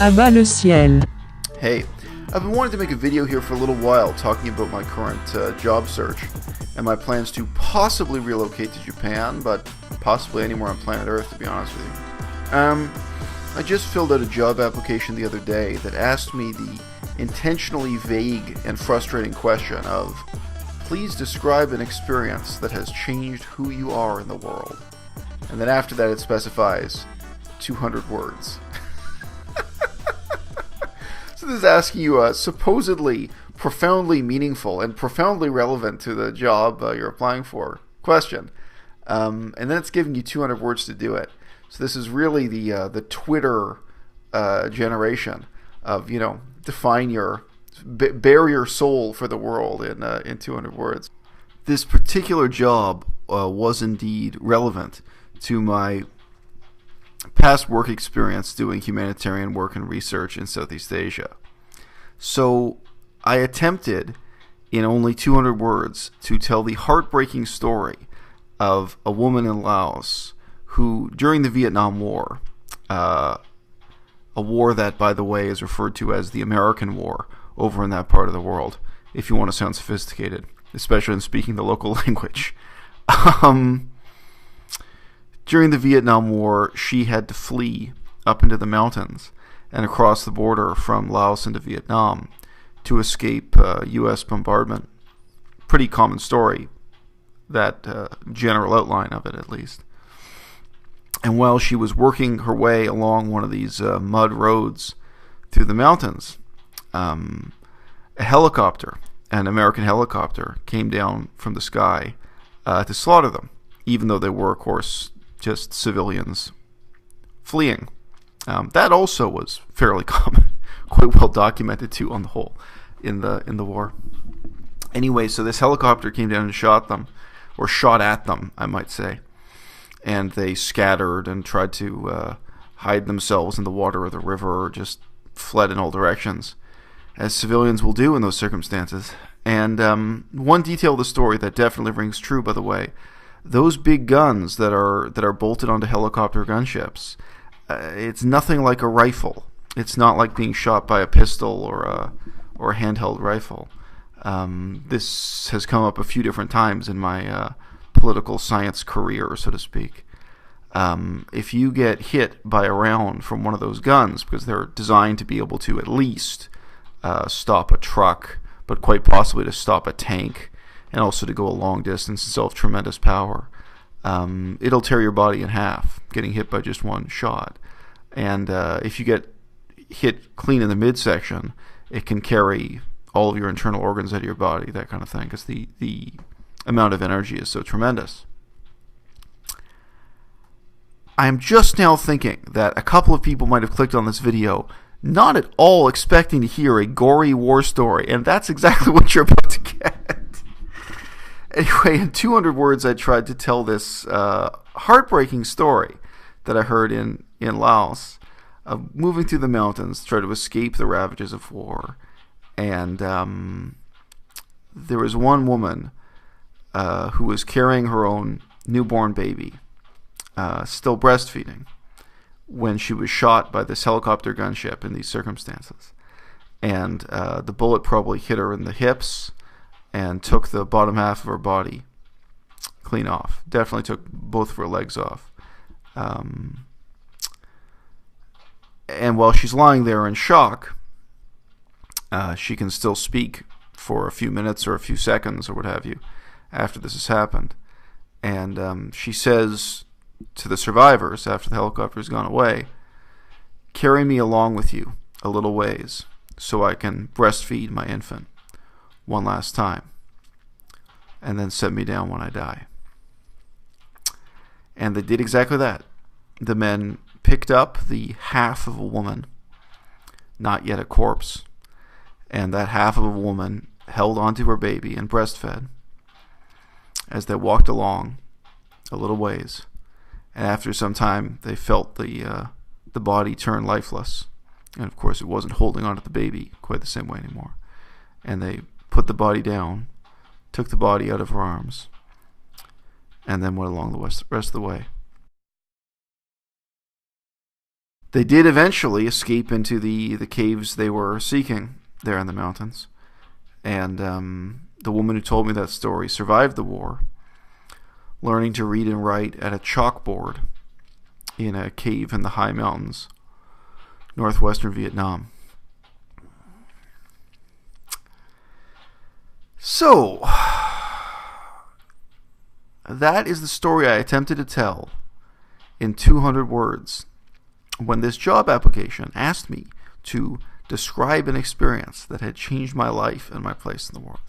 À bas le ciel. Hey, I've been wanting to make a video here for a little while talking about my current job search and my plans to possibly relocate to Japan, but possibly anywhere on planet Earth, to be honest with you. I just filled out a job application the other day that asked me the intentionally vague and frustrating question of, please describe an experience that has changed who you are in the world. And then after that it specifies 200 words. So this is asking you a supposedly profoundly meaningful and profoundly relevant to the job you're applying for question. And then it's giving you 200 words to do it. So this is really the Twitter generation of, define bare your soul for the world in 200 words. This particular job was indeed relevant to my past work experience doing humanitarian work and research in Southeast Asia. So I attempted in only 200 words to tell the heartbreaking story of a woman in Laos who, during the Vietnam War, a war that, by the way, is referred to as the American War over in that part of the world, if you want to sound sophisticated, especially in speaking the local language. During the Vietnam War, she had to flee up into the mountains and across the border from Laos into Vietnam to escape U.S. bombardment. Pretty common story, that general outline of it at least. And while she was working her way along one of these mud roads through the mountains, a helicopter, an American helicopter, came down from the sky to slaughter them, even though they were, of course, just civilians fleeing. That also was fairly common, quite well documented too on the whole in the war. Anyway, so this helicopter came down and shot them, or shot at them, I might say, and they scattered and tried to hide themselves in the water of the river, or just fled in all directions, as civilians will do in those circumstances. And one detail of the story that definitely rings true, by the way, those big guns that are bolted onto helicopter gunships, it's nothing like a rifle. It's not like being shot by a pistol or a handheld rifle. This has come up a few different times in my political science career, so to speak. If you get hit by a round from one of those guns, because they're designed to be able to at least stop a truck, but quite possibly to stop a tank, and also to go a long distance and still have tremendous power, it'll tear your body in half, getting hit by just one shot. And if you get hit clean in the midsection, it can carry all of your internal organs out of your body, that kind of thing, because the amount of energy is so tremendous. I'm just now thinking that a couple of people might have clicked on this video not at all expecting to hear a gory war story, and that's exactly what you're about to get. Anyway, in 200 words, I tried to tell this heartbreaking story that I heard in Laos, of moving through the mountains to try to escape the ravages of war. And there was one woman who was carrying her own newborn baby, still breastfeeding, when she was shot by this helicopter gunship in these circumstances. And the bullet probably hit her in the hips and took the bottom half of her body clean off. Definitely took both of her legs off. And while she's lying there in shock, she can still speak for a few minutes or a few seconds or what have you after this has happened. And she says to the survivors after the helicopter's gone away, "Carry me along with you a little ways so I can breastfeed my infant one last time, and then set me down when I die." And they did exactly that. The men picked up the half of a woman, not yet a corpse, and that half of a woman held onto her baby and breastfed as they walked along a little ways. And after some time, they felt the body turn lifeless. And of course, it wasn't holding onto the baby quite the same way anymore. And they put the body down, took the body out of her arms, and then went along the rest of the way. They did eventually escape into the caves they were seeking there in the mountains. And the woman who told me that story survived the war, learning to read and write at a chalkboard in a cave in the high mountains, northwestern Vietnam. So, that is the story I attempted to tell in 200 words when this job application asked me to describe an experience that had changed my life and my place in the world.